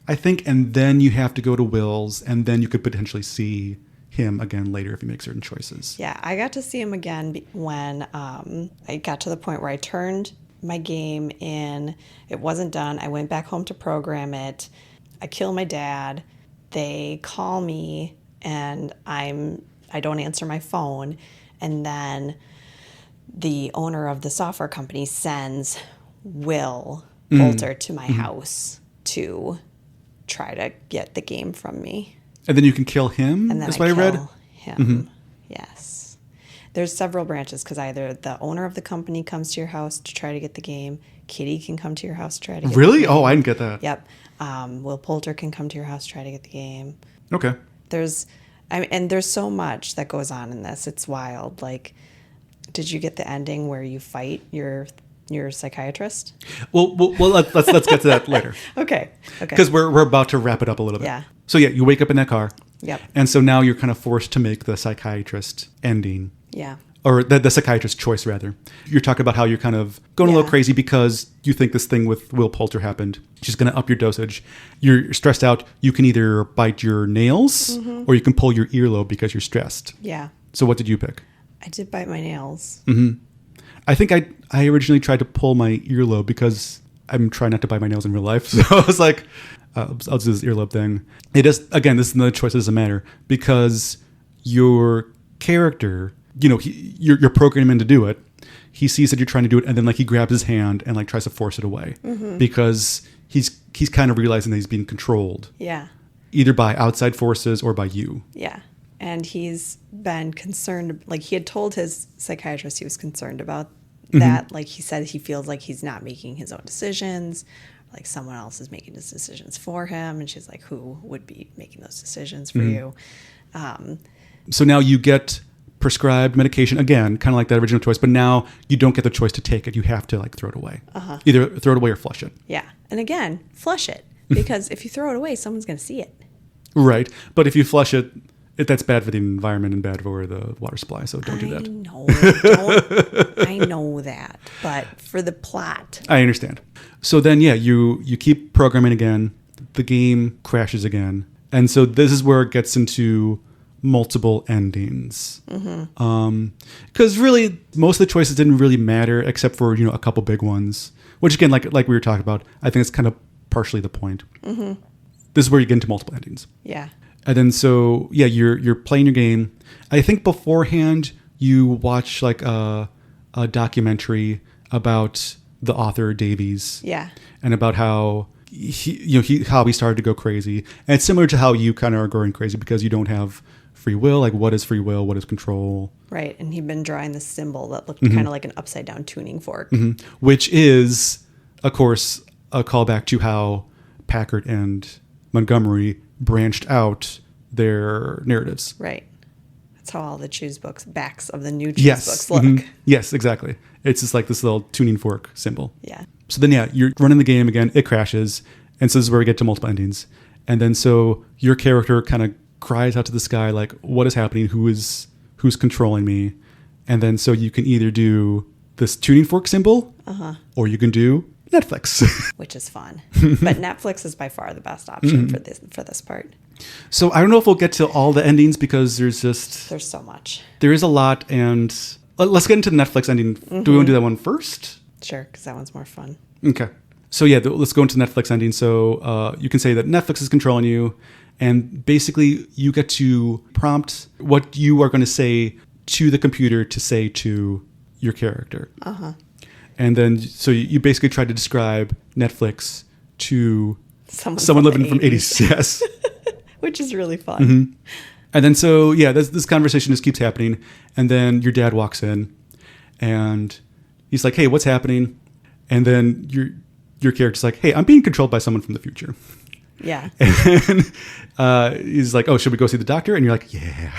I think. And then you have to go to Will's. And then you could potentially see him again later if you make certain choices. Yeah, I got to see him again when I got to the point where I turned my game in. It wasn't done. I went back home to program it. I kill my dad. They call me and I don't answer my phone. And then the owner of the software company sends Will Poulter to my house to try to get the game from me. And then you can kill him, And then is what I read? him. Yes. There's several branches because either the owner of the company comes to your house to try to get the game. Kitty can come to your house to try to get Really? the game. Oh, I didn't get that. Yep. Will Poulter can come to your house to try to get the game. Okay. And there's so much that goes on in this. It's wild. Like, did you get the ending where you fight your psychiatrist? Well, let's get to that later. Okay. Because we're about to wrap it up a little bit. Yeah. So yeah, you wake up in that car. Yep. And so now you're kind of forced to make the psychiatrist ending. Yeah. Or the psychiatrist choice, rather. You're talking about how you're kind of going a little crazy because you think this thing with Will Poulter happened. She's going to up your dosage. You're stressed out. You can either bite your nails or you can pull your earlobe because you're stressed. Yeah. So what did you pick? I did bite my nails. I think I originally tried to pull my earlobe because I'm trying not to bite my nails in real life. So I was like, I'll do this earlobe thing. It is, again, this is another choice that doesn't matter because your character, you're programming him to do it. He sees that you're trying to do it, and then like he grabs his hand and like tries to force it away because he's kind of realizing that he's being controlled. Yeah. Either by outside forces or by you. Yeah. And he's been concerned, like he had told his psychiatrist he was concerned about that. Like he said he feels like he's not making his own decisions, like someone else is making his decisions for him. And she's like, who would be making those decisions for you? So now you get prescribed medication, again, kind of like that original choice, but now you don't get the choice to take it. You have to like throw it away. Either throw it away or flush it. Yeah. And again, flush it because if you throw it away, someone's going to see it. Right. But if you flush it, that's bad for the environment and bad for the water supply. So don't do that. I know that. But for the plot. I understand. So then, yeah, you keep programming again. The game crashes again. And so this is where it gets into multiple endings. Because really, most of the choices didn't really matter except for, a couple big ones. Which again, like we were talking about, I think it's kind of partially the point. This is where you get into multiple endings. Yeah. And then so, yeah, you're playing your game. I think beforehand you watch like a documentary about the author Davies. Yeah. And about how how he started to go crazy. And it's similar to how you kind of are going crazy because you don't have free will. Like what is free will? What is control? Right. And he'd been drawing this symbol that looked kind of like an upside down tuning fork. Which is, of course, a callback to how Packard and Montgomery branched out their narratives. Right. That's how all the backs of the new choose books look. Yes, exactly. It's just like this little tuning fork symbol. Yeah. So then, yeah, you're running the game again. It crashes. And so this is where we get to multiple endings. And then so your character kind of cries out to the sky, like, what is happening? Who's controlling me? And then so you can either do this tuning fork symbol or you can do Netflix. Which is fun. But Netflix is by far the best option for this part. So I don't know if we'll get to all the endings because there's so much. There is a lot. And let's get into the Netflix ending. Do we want to do that one first? Sure, because that one's more fun. Okay. So yeah, let's go into the Netflix ending. So you can say that Netflix is controlling you. And basically you get to prompt what you are going to say to the computer to say to your character. And then, so you basically try to describe Netflix to someone living from 80s. Yes. Which is really fun. And then, so yeah, this conversation just keeps happening. And then your dad walks in and he's like, hey, what's happening? And then your character's like, hey, I'm being controlled by someone from the future. Yeah. And he's like, oh, should we go see the doctor? And you're like, yeah.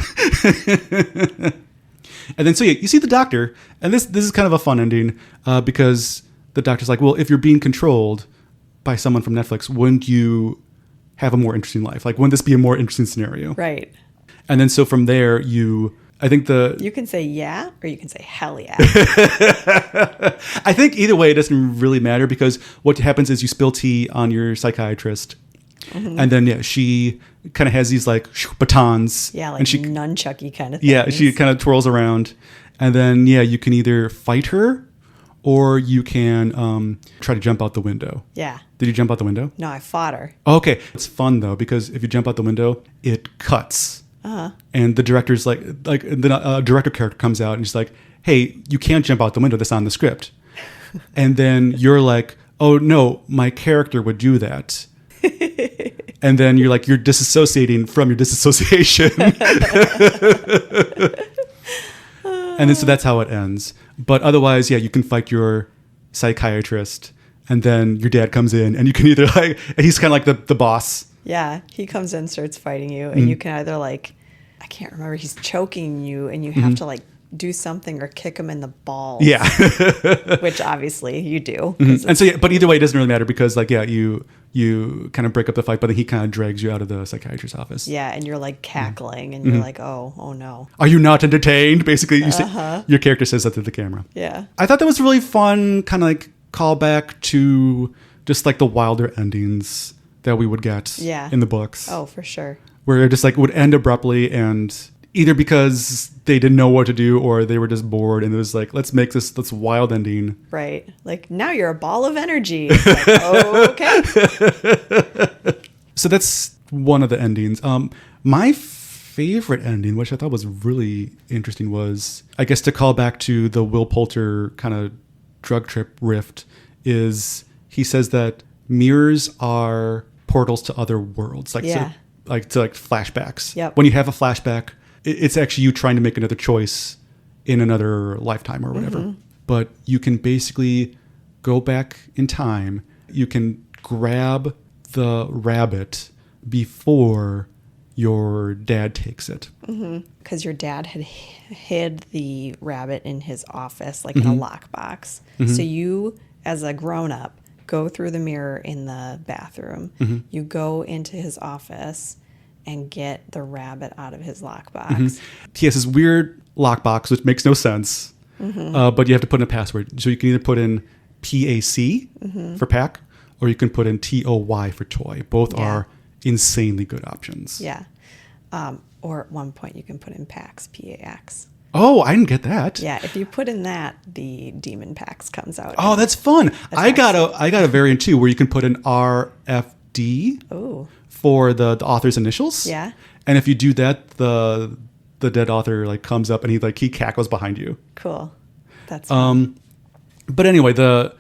And then so yeah, you see the doctor, and this is kind of a fun ending because the doctor's like, well, if you're being controlled by someone from Netflix, wouldn't you have a more interesting life? Like, wouldn't this be a more interesting scenario? Right. And then so from there, you can say yeah, or you can say hell yeah. I think either way, it doesn't really matter because what happens is you spill tea on your psychiatrist. And then, yeah, she kind of has these like batons. Yeah, like and she, nunchucky kind of thing. Yeah, she kind of twirls around. And then, yeah, you can either fight her or you can try to jump out the window. Yeah. Did you jump out the window? No, I fought her. Okay. It's fun, though, because if you jump out the window, it cuts. And the director's like the director character comes out and she's like, hey, you can't jump out the window. That's on the script. And then you're like, oh, no, my character would do that. And then you're like, you're disassociating from your disassociation. And then so that's how it ends. But otherwise, yeah, you can fight your psychiatrist. And then your dad comes in and you can either like, and he's kind of like the boss. Yeah, he comes in, starts fighting you, and you can either like, I can't remember, he's choking you, and you have to like do something or kick him in the balls. Yeah. Which obviously you do. And so, yeah, but either way, it doesn't really matter because like, yeah, you kind of break up the fight, but then he kind of drags you out of the psychiatrist's office. Yeah, and you're like cackling, and you're like, oh no. Are you not entertained? Basically, your character says that to the camera. Yeah. I thought that was really fun, kind of like callback to just like the wilder endings that we would get in the books. Oh, for sure. Where it just like would end abruptly, and either because they didn't know what to do or they were just bored, and it was like, let's make this wild ending. Right. Like, now you're a ball of energy. It's like, oh, okay. So that's one of the endings. My favorite ending, which I thought was really interesting, was, I guess, to call back to the Will Poulter kind of drug trip rift, is he says that mirrors are portals to other worlds, like to flashbacks. Yep. When you have a flashback, it's actually you trying to make another choice in another lifetime or whatever. But you can basically go back in time. You can grab the rabbit before your dad takes it. Because your dad had hid the rabbit in his office, like in a lockbox. So you, as a grown-up, go through the mirror in the bathroom. You go into his office and get the rabbit out of his lockbox. He has this weird lockbox, which makes no sense, but you have to put in a password. So you can either put in PAC for pack, or you can put in TOY for toy. Both are insanely good options. Yeah. Or at one point you can put in PAX, PAX. Oh, I didn't get that. Yeah, if you put in that, the Demon PAX comes out. Oh, that's fun. I got a variant too where you can put in RFD for the author's initials. Yeah. And if you do that, the dead author like comes up and he cackles behind you. Cool. That's fun. But anyway, the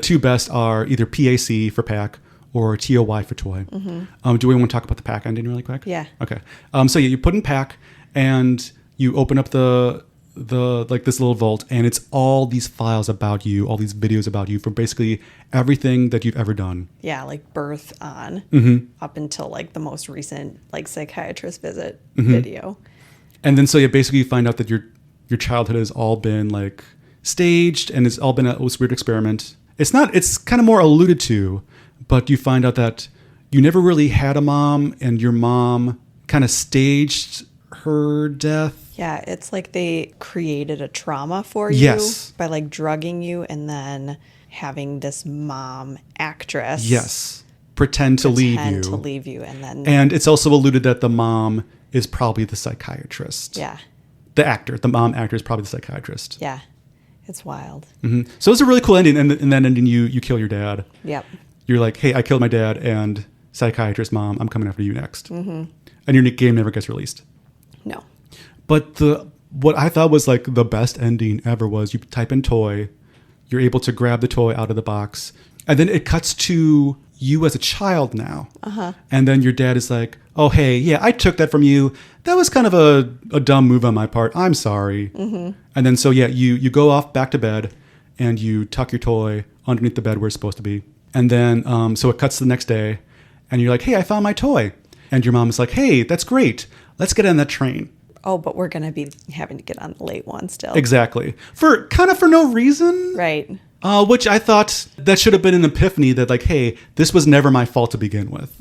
two best are either PAC for pack or TOY for toy. Do we want to talk about the pack ending really quick? Yeah. Okay. So yeah, you put in pack and you open up the like this little vault, and it's all these files about you, all these videos about you from basically everything that you've ever done. Yeah, like birth on up until like the most recent like psychiatrist visit video. And then so yeah, basically you find out that your childhood has all been like staged, and it's all been this weird experiment. It's kind of more alluded to, but you find out that you never really had a mom, and your mom kind of staged her death. Yeah, it's like they created a trauma for you by like drugging you and then having this mom actress pretend to leave you, and it's also alluded that the mom is probably the psychiatrist. Yeah. The mom actor is probably the psychiatrist. Yeah. It's wild. So it's a really cool ending, and in that ending you kill your dad. Yep. You're like, hey, I killed my dad, and psychiatrist mom, I'm coming after you next. And your game never gets released. No. But what I thought was like the best ending ever was you type in toy, you're able to grab the toy out of the box, and then it cuts to you as a child now. And then your dad is like, oh, hey, yeah, I took that from you. That was kind of a dumb move on my part. I'm sorry. And then so, yeah, you go off back to bed and you tuck your toy underneath the bed where it's supposed to be. And then so it cuts to the next day and you're like, hey, I found my toy. And your mom is like, hey, that's great. Let's get on that train. Oh, but we're going to be having to get on the late one still. Exactly. For no reason. Right. Which I thought that should have been an epiphany that like, hey, this was never my fault to begin with.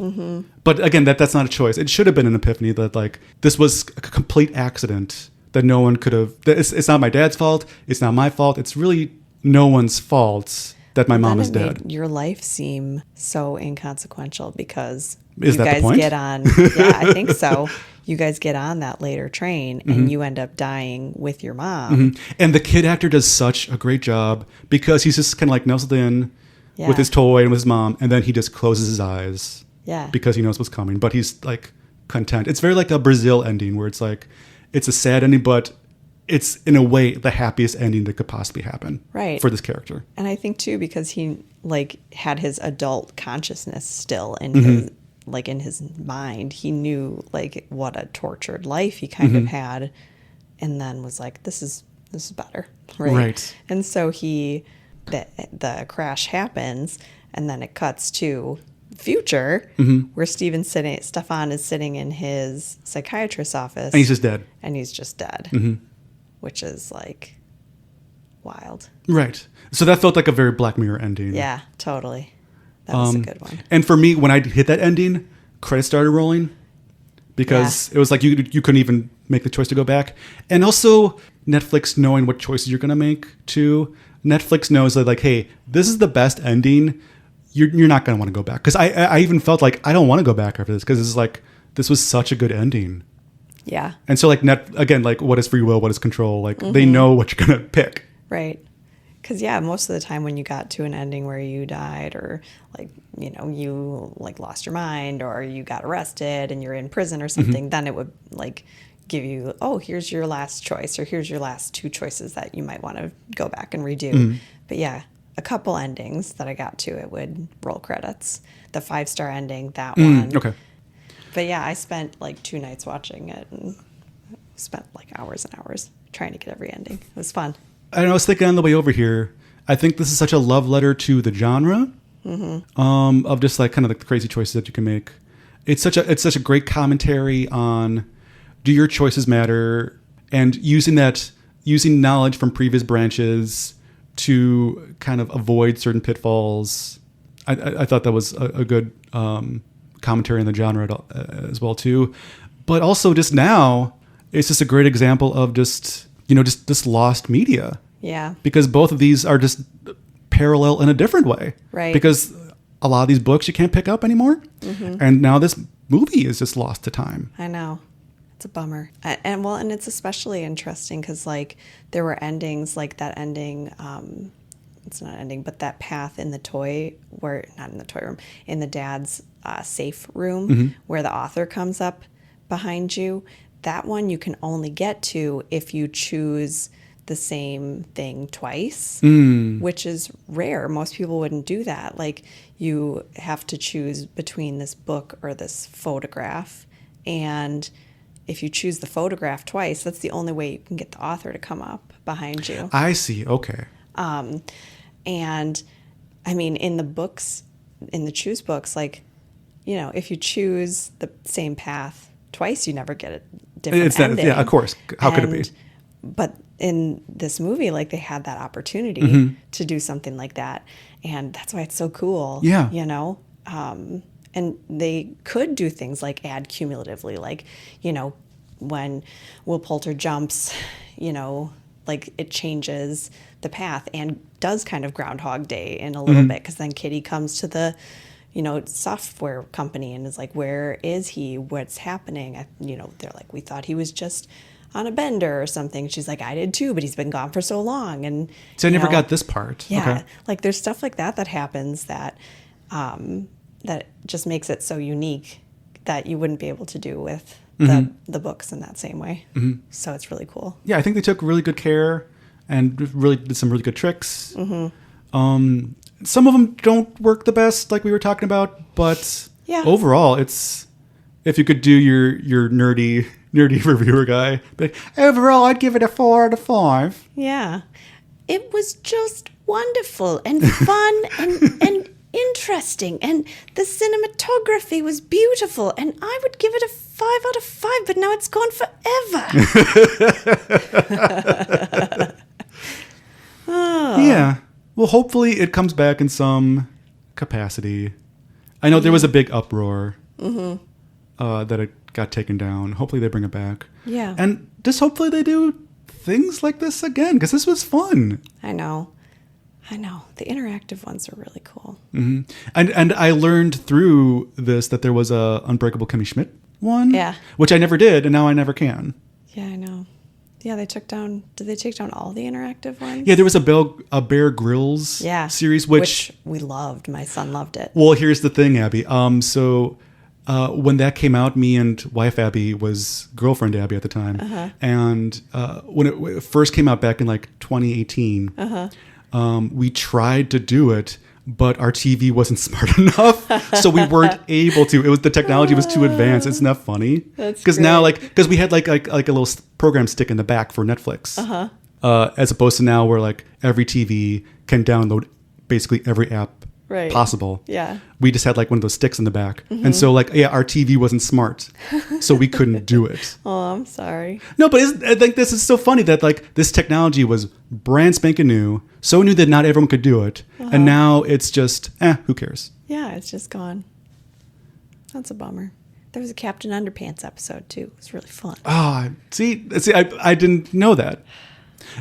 But again, that's not a choice. It should have been an epiphany that like, this was a complete accident that no one could have. It's not my dad's fault. It's not my fault. It's really no one's fault that my mom is dead. Made your life seem so inconsequential because is you that guys the point? Get on. Yeah, I think so. You guys get on that later train and you end up dying with your mom. And the kid actor does such a great job because he's just kind of like nestled in with his toy and with his mom, and then he just closes his eyes because he knows what's coming. But he's like content. It's very like a Brazil ending where it's like, it's a sad ending, but it's in a way the happiest ending that could possibly happen Right. for this character. And I think too, because he like had his adult consciousness still in Mm-hmm. his like in his mind, he knew like what a tortured life he kind Mm-hmm. of had, and then was like, this is better, right? Right. And so the crash happens, and then it cuts to future Mm-hmm. where Stefan is sitting in his psychiatrist's office, And he's just dead. and he's just dead, Mm-hmm. which is like wild. Right. So that felt like a very Black Mirror ending. Yeah, totally. That was a good one. And for me, when I hit that ending, credits started rolling because it was like you couldn't even make the choice to go back. And also Netflix knowing what choices you're going to make too. Netflix knows that like, hey, this is the best ending. You're not going to want to go back. Because I even felt like I don't want to go back after this because it's like, this was such a good ending. Yeah. And so like again, like what is free will? What is control? Like Mm-hmm. they know what you're going to pick. Right. Because, yeah, most of the time when you got to an ending where you died or, like, you know, you, like, lost your mind or you got arrested and you're in prison or something, then it would, like, give you, oh, here's your last choice or here's your last two choices that you might want to go back and redo. But, yeah, a couple endings that I got to, it would roll credits. The 5-star ending, that one. Okay. But, yeah, I spent, like, 2 nights watching it and spent, like, hours and hours trying to get every ending. It was fun. I was thinking on the way over here, I think this is such a love letter to the genre of just like kind of like the crazy choices that you can make. It's such a great commentary on do your choices matter and using knowledge from previous branches to kind of avoid certain pitfalls. I thought that was a good commentary on the genre as well too. But also just now, it's just a great example of just this lost media. Yeah. Because both of these are just parallel in a different way. Right. Because a lot of these books you can't pick up anymore. And now this movie is just lost to time. I know. It's a bummer. And it's especially interesting because, like, there were endings, like that ending, it's not ending, but that path in the not in the toy room, in the dad's safe room where the author comes up behind you. That one you can only get to if you choose the same thing twice, which is rare. Most people wouldn't do that. Like, you have to choose between this book or this photograph. And if you choose the photograph twice, that's the only way you can get the author to come up behind you. I see. Okay. And I mean, in the choose books, like, you know, if you choose the same path twice, you never get a different ending. Yeah, of course. How could it be? But in this movie, like, they had that opportunity to do something like that. And that's why it's so cool. Yeah. You know? And they could do things like add cumulatively, like, you know, when Will Poulter jumps, you know, like it changes the path and does kind of Groundhog Day in a little bit, because then Kitty comes to the, you know, software company and is like, where is he? What's happening? You know, they're like, we thought he was just on a bender or something. She's like, I did too, but he's been gone for so long. And So I never got this part. yeah, Okay. like there's stuff like that happens that that just makes it so unique that you wouldn't be able to do with the books in that same way. So it's really cool. Yeah, I think they took really good care and really did some really good tricks. Some of them don't work the best, like we were talking about, but overall, it's, if you could do your nerdy reviewer guy, but overall, I'd give it a 4 out of 5. Yeah, it was just wonderful and fun and interesting, and the cinematography was beautiful, and I would give it a 5 out of 5, but now it's gone forever. Yeah. Well, hopefully it comes back in some capacity. I know there was a big uproar that it got taken down. Hopefully they bring it back. Yeah. And just hopefully they do things like this again, because this was fun. I know. The interactive ones are really cool. And I learned through this that there was a Unbreakable Kimmy Schmidt one. Yeah. Which I never did, and now I never can. Yeah, I know. Yeah, did they take down all the interactive ones? Yeah, there was a Bear Grylls series, which we loved. My son loved it. Well, here's the thing, Abby. So when that came out, me and wife Abby was girlfriend Abby at the time. And when it first came out back in like 2018, we tried to do it, but our TV wasn't smart enough, so we weren't able to. The technology was too advanced. Isn't that funny? Because now, because we had like a little program stick in the back for Netflix, as opposed to now where like every TV can download basically every app possible. Yeah. We just had like one of those sticks in the back, and so like our TV wasn't smart, so we couldn't do it. Oh, I'm sorry. No, but I think this is so funny that like this technology was brand spanking new, so new that not everyone could do it, and now it's just who cares? Yeah, it's just gone. That's a bummer. There was a Captain Underpants episode too. It was really fun. See, I didn't know that.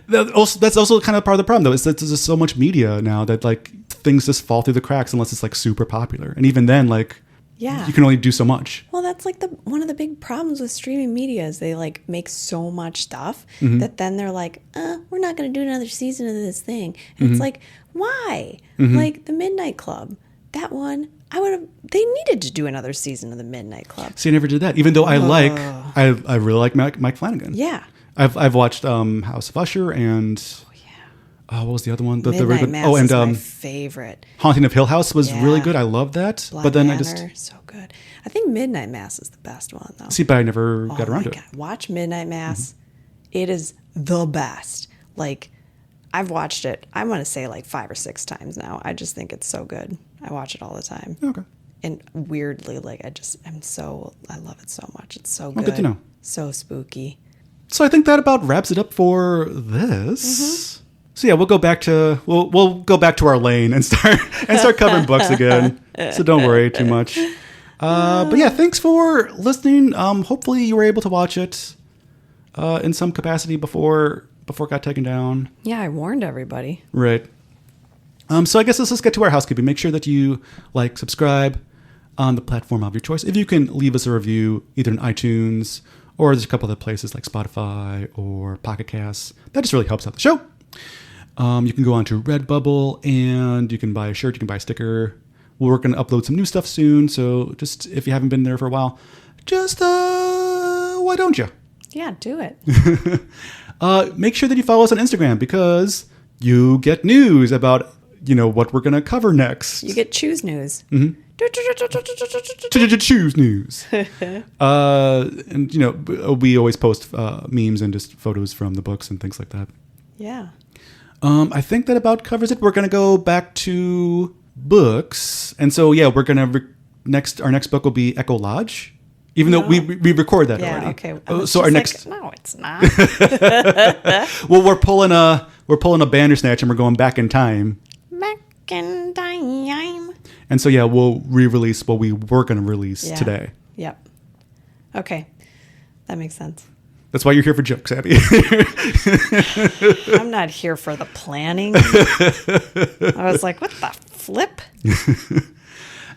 That's also kind of part of the problem, though, is that there's just so much media now that like things just fall through the cracks unless it's like super popular, and even then, like, you can only do so much. Well, that's like one of the big problems with streaming media is they like make so much stuff that then they're like, we're not going to do another season of this thing. And it's like, why? Like the Midnight Club, that one, they needed to do another season of the Midnight Club. See, I never did that, even though I really like Mike Flanagan. Yeah. I've watched House of Usher and what was the other one? Midnight Mass is my favorite. Haunting of Hill House was really good. I love that. Black but then Manor, so good. I think Midnight Mass is the best one though. See, but I never got around to it. Watch Midnight Mass. It is the best. Like I've watched it, I want to say like 5 or 6 times now. I just think it's so good. I watch it all the time. Okay. And weirdly, like I love it so much. It's so good. Well, good to know. So spooky. So I think that about wraps it up for this. So yeah, we'll go back to our lane and start covering books again. So don't worry too much. But yeah, thanks for listening. Hopefully you were able to watch it in some capacity before it got taken down. Yeah, I warned everybody. Right. So I guess let's get to our housekeeping. Make sure that you subscribe on the platform of your choice. If you can leave us a review either in iTunes or there's a couple other places like Spotify or Pocket Casts. That just really helps out the show. You can go on to Redbubble and you can buy a shirt, you can buy a sticker. We're going to upload some new stuff soon. So just if you haven't been there for a while, just why don't you? Yeah, do it. Make sure that you follow us on Instagram because you get news about what we're going to cover next. You get choose news. Choose news. And we always post memes and just photos from the books and things like that. Yeah. I think that about covers it. We're going to go back to books. And so, yeah, we're going to our next book will be Echo Lodge. Even though we record that already. Okay. So our next no, it's not. Well, we're pulling a Bandersnatch and we're going back in time. Back in time. And so yeah, we'll re-release what we were going to release today. Yep. Okay. That makes sense. That's why you're here for jokes, Abby. I'm not here for the planning. I was like, what the flip?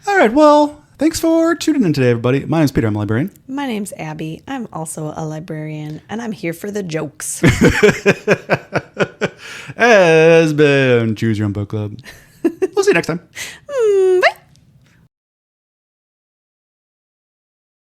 All right. Well, thanks for tuning in today, everybody. My name's Peter. I'm a librarian. My name's Abby. I'm also a librarian, and I'm here for the jokes. Has been Choose Your Own Book Club. We'll see you next time. Bye.